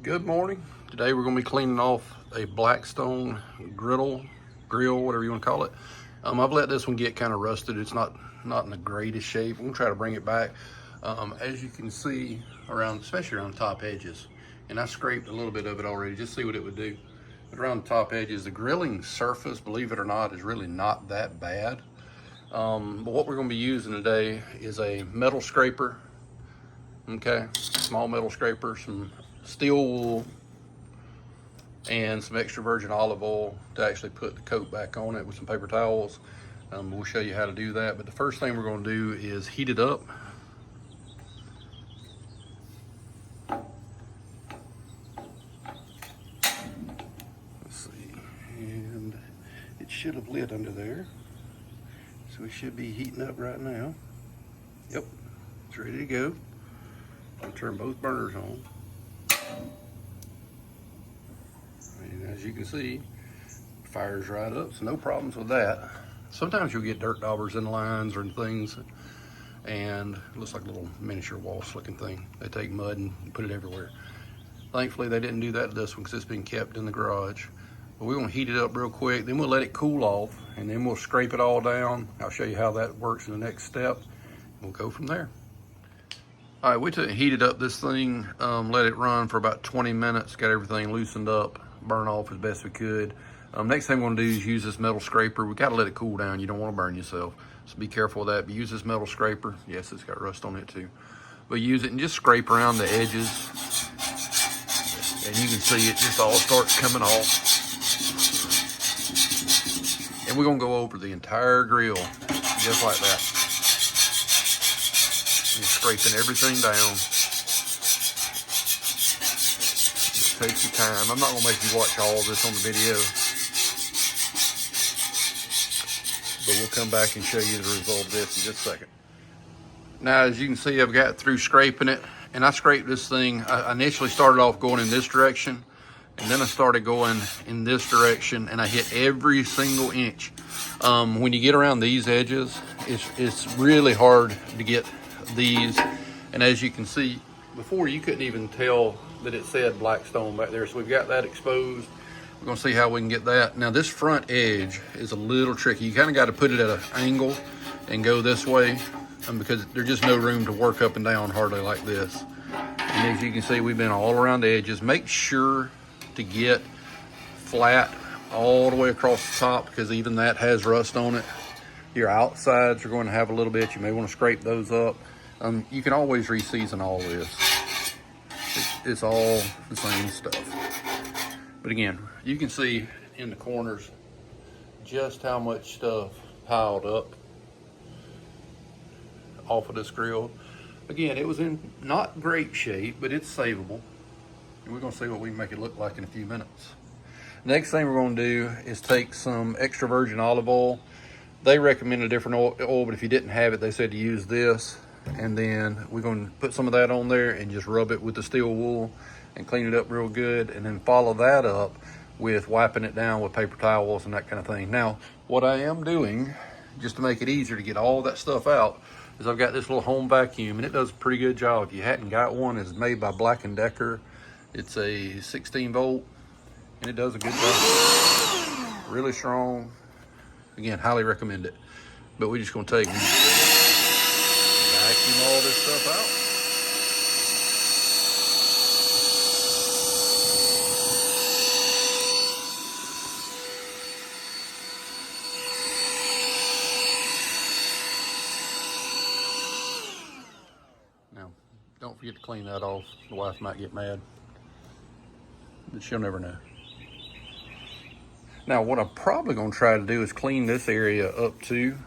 Good morning. Today we're going to be cleaning off a Blackstone grill, whatever you want to call it. I've let this one get kind of rusted. It's not in the greatest shape. I'm going to try to bring it back. As you can see especially around the top edges, and I scraped a little bit of it already, just see what it would do. But around the top edges, the grilling surface, believe it or not, is really not that bad. But what we're going to be using today is a metal scraper. Okay, small metal scraper, some steel wool, and some extra virgin olive oil to actually put the coat back on it with some paper towels. We'll show you how to do that, but the first thing we're going to do is heat it up. Let's see, and it should have lit under there, so it should be heating up right now. Yep, it's ready to go. I'll turn both burners on. And as you can see, fire's right up, so no problems with that. Sometimes you'll get dirt daubers in lines or in things, and it looks like a little miniature waltz looking thing. They take mud and put it everywhere. Thankfully, they didn't do that to this one because it's been kept in the garage. But we're gonna heat it up real quick, then we'll let it cool off, and then we'll scrape it all down. I'll show you how that works in the next step. We'll go from there. All right, we heated up this thing, let it run for about 20 minutes, got everything loosened up, burn off as best we could. Next thing we're gonna do is use this metal scraper. We gotta let it cool down. You don't wanna burn yourself. So be careful of that, but use this metal scraper. Yes, it's got rust on it too. But use it and just scrape around the edges. And you can see it just all starts coming off. And we're gonna go over the entire grill, just like that. And scraping everything down. Just take your time. I'm not gonna make you watch all of this on the video, but we'll come back and show you the result of this in just a second. Now, as you can see, I've got through scraping it, and I scraped this thing. I initially started off going in this direction, and then I started going in this direction, and I hit every single inch. When you get around these edges, it's really hard to get these. And as you can see, before you couldn't even tell that it said Blackstone back there. So we've got that exposed. We're gonna see how we can get that. Now this front edge is a little tricky. You kind of got to put it at an angle and go this way, because there's just no room to work up and down hardly like this. And as you can see, we've been all around the edges. Make sure to get flat all the way across the top, because even that has rust on it. Your outsides are going to have a little bit. You may want to scrape those up. You can always re-season all this. It's all the same stuff. But again, you can see in the corners just how much stuff piled up off of this grill. Again, it was in not great shape, but it's savable. And we're gonna see what we can make it look like in a few minutes. Next thing we're gonna do is take some extra virgin olive oil. They recommend a different oil, but if you didn't have it, they said to use this. And then we're gonna put some of that on there and just rub it with the steel wool and clean it up real good. And then follow that up with wiping it down with paper towels and that kind of thing. Now, what I am doing, just to make it easier to get all that stuff out, is I've got this little home vacuum, and it does a pretty good job. If you hadn't got one, it's made by Black & Decker. It's a 16 volt, and it does a good job. Really strong. Again, highly recommend it. But we're just gonna take and vacuum all this stuff out. Now, don't forget to clean that off. The wife might get mad, but she'll never know. Now, what I'm probably gonna try to do is clean this area up too,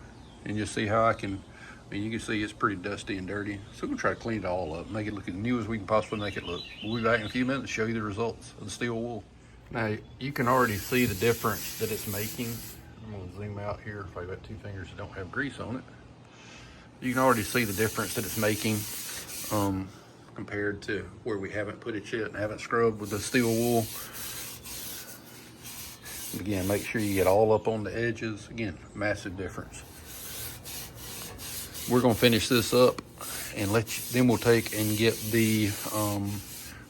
and just see how I can. I mean, you can see it's pretty dusty and dirty. So we're gonna try to clean it all up, make it look as new as we can possibly make it look. We'll be back in a few minutes to show you the results of the steel wool. Now, you can already see the difference that it's making. I'm gonna zoom out here. If I've got two fingers that don't have grease on it. You can already see the difference that it's making compared to where we haven't put it yet and haven't scrubbed with the steel wool. Again, make sure you get all up on the edges. Again, massive difference. We're gonna finish this up and then we'll take and get the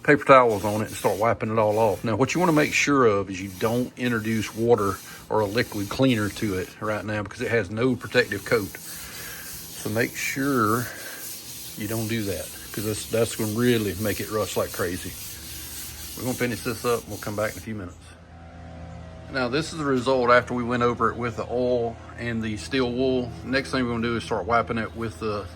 paper towels on it and start wiping it all off. Now, what you want to make sure of is you don't introduce water or a liquid cleaner to it right now, because it has no protective coat. So make sure you don't do that, because that's going to really make it rust like crazy. We're going to finish this up and we'll come back in a few minutes. Now, this is the result after we went over it with the oil and the steel wool. Next thing we're going to do is start wiping it with the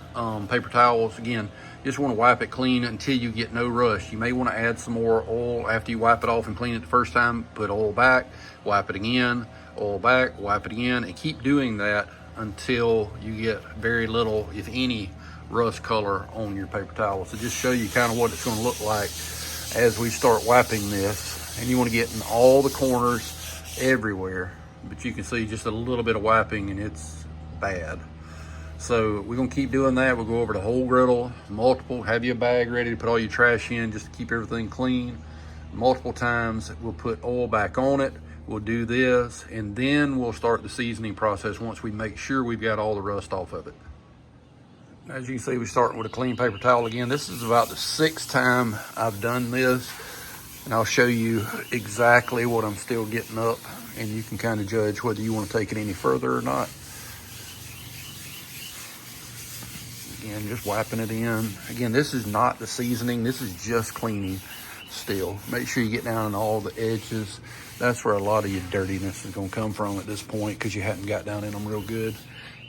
paper towels. Again, you just want to wipe it clean until you get no rust. You may want to add some more oil after you wipe it off and clean it the first time. Put oil back, wipe it again, oil back, wipe it again, and keep doing that until you get very little, if any, rust color on your paper towel. So just show you kind of what it's going to look like as we start wiping this. And you want to get in all the corners, everywhere, but you can see just a little bit of wiping and it's bad. So we're gonna keep doing that. We'll go over the whole griddle, multiple, have your bag ready to put all your trash in just to keep everything clean. Multiple times. We'll put oil back on it. We'll do this, and then we'll start the seasoning process once we make sure we've got all the rust off of it. As you can see, we're starting with a clean paper towel again. This is about the 6th time I've done this. And I'll show you exactly what I'm still getting up, and you can kind of judge whether you want to take it any further or not. Again, just wiping it in. Again, this is not the seasoning. This is just cleaning still. Make sure you get down on all the edges. That's where a lot of your dirtiness is going to come from at this point, because you hadn't got down in them real good.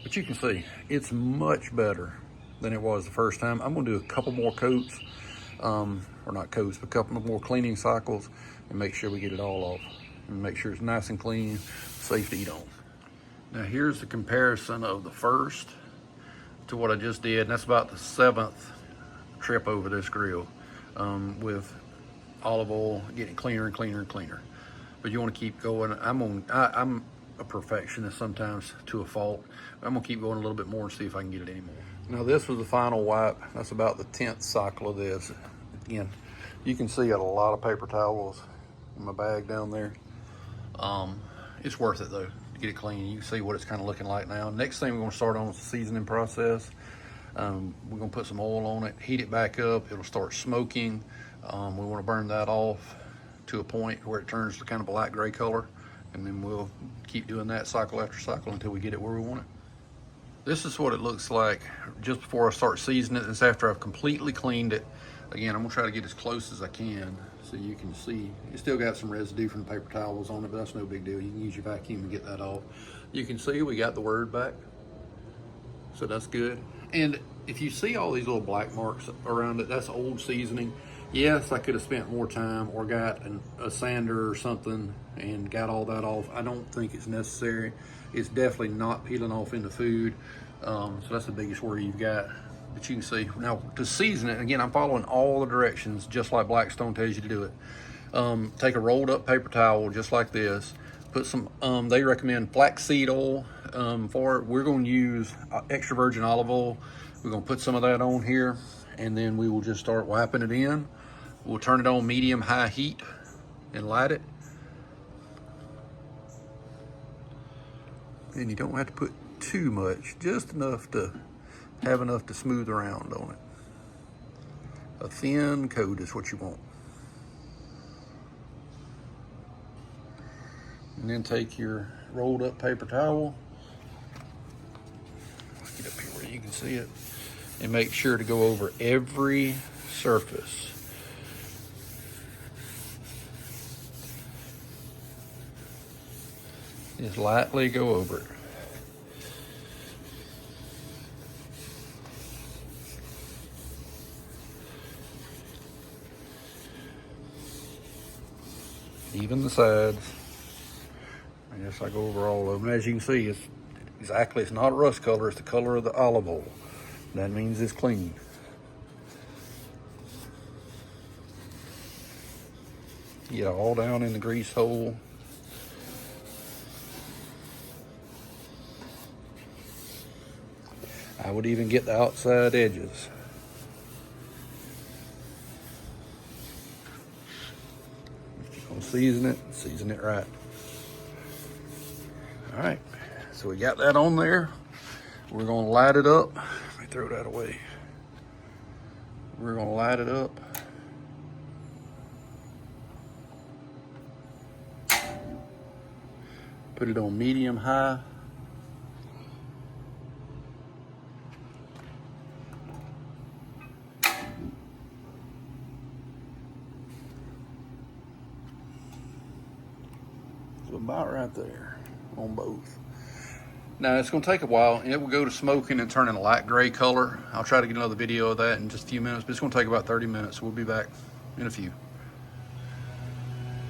But you can see it's much better than it was the first time. I'm going to do a couple more coats. Or not coats, but a couple more cleaning cycles, and make sure we get it all off and make sure it's nice and clean, safe to eat on. Now here's the comparison of the first to what I just did, and that's about the 7th trip over this grill, with olive oil getting cleaner and cleaner and cleaner. But you want to keep going. I'm a perfectionist sometimes to a fault. I'm gonna keep going a little bit more and see if I can get it anymore. Now this was the final wipe. That's about the 10th cycle of this. Again, you can see I got a lot of paper towels in my bag down there. It's worth it though to get it clean. You can see what it's kind of looking like now. Next thing we're gonna start on is the seasoning process. We're gonna put some oil on it, heat it back up. It'll start smoking. We want to burn that off to a point where it turns to kind of black gray color, and then we'll keep doing that cycle after cycle until we get it where we want it. This is what it looks like just before I start seasoning it. This after I've completely cleaned it. Again, I'm gonna try to get as close as I can so you can see. You still got some residue from the paper towels on it, but that's no big deal. You can use your vacuum and get that off. You can see we got the word back, so that's good. And if you see all these little black marks around it, that's old seasoning. Yes, I could have spent more time or got a sander or something and got all that off. I don't think it's necessary. It's definitely not peeling off into food. So that's the biggest worry you've got. But you can see, now to season it, again, I'm following all the directions just like Blackstone tells you to do it. Take a rolled up paper towel just like this. Put some, they recommend flaxseed oil for it. We're gonna use extra virgin olive oil. We're gonna put some of that on here, and then we will just start wiping it in. We'll turn it on medium-high heat and light it. And you don't have to put too much, just enough to have enough to smooth around on it. A thin coat is what you want. And then take your rolled up paper towel, get up here where you can see it, and make sure to go over every surface. Just lightly go over it. Even the sides. I guess I go over all of them. As you can see, it's not a rust color, it's the color of the olive oil. That means it's clean. Get all down in the grease hole. I would even get the outside edges. If you're gonna season it right. All right, so we got that on there. We're gonna light it up. Let me throw that away. We're gonna light it up. Put it on medium high. So about right there on both. Now it's going to take a while, and it will go to smoking and turning a light gray color. I'll try to get another video of that in just a few minutes, but it's going to take about 30 minutes. We'll be back in a few.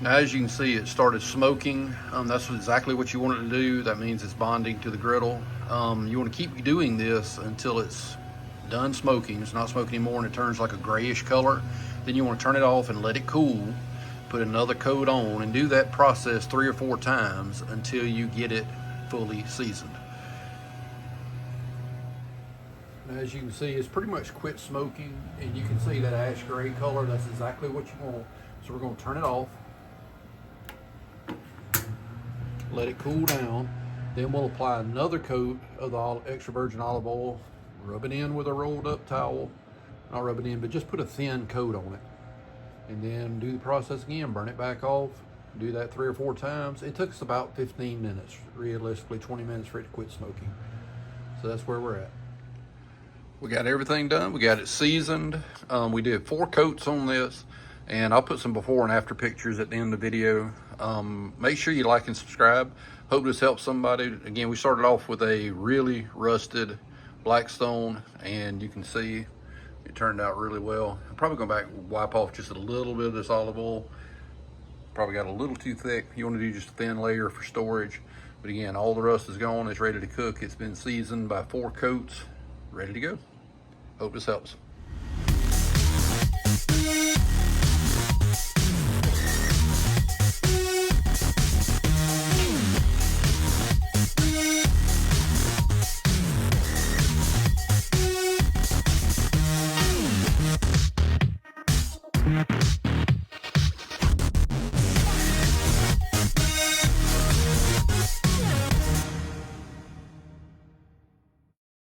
Now, as you can see, it started smoking. That's exactly what you want it to do. That means it's bonding to the griddle. You want to keep doing this until it's done smoking. It's not smoking anymore and it turns like a grayish color. Then you want to turn it off and let it cool. Put another coat on and do that process 3 or 4 times until you get it fully seasoned. As you can see, it's pretty much quit smoking, and you can see that ash gray color. That's exactly what you want. So we're going to turn it off, let it cool down, then we'll apply another coat of the extra virgin olive oil, rub it in with a rolled up towel, not rub it in, but just put a thin coat on it, and then do the process again, burn it back off, do that 3 or 4 times. It took us about 15 minutes, realistically 20 minutes for it to quit smoking. So that's where we're at. We got everything done. We got it seasoned. We did 4 coats on this, and I'll put some before and after pictures at the end of the video. Make sure you like and subscribe. Hope this helps somebody. Again, we started off with a really rusted Blackstone, and you can see it turned out really well. I'm probably going back and wipe off just a little bit of this olive oil. Probably got a little too thick. You want to do just a thin layer for storage. But again, all the rust is gone. It's ready to cook. It's been seasoned by 4 coats. Ready to go. Hope this helps.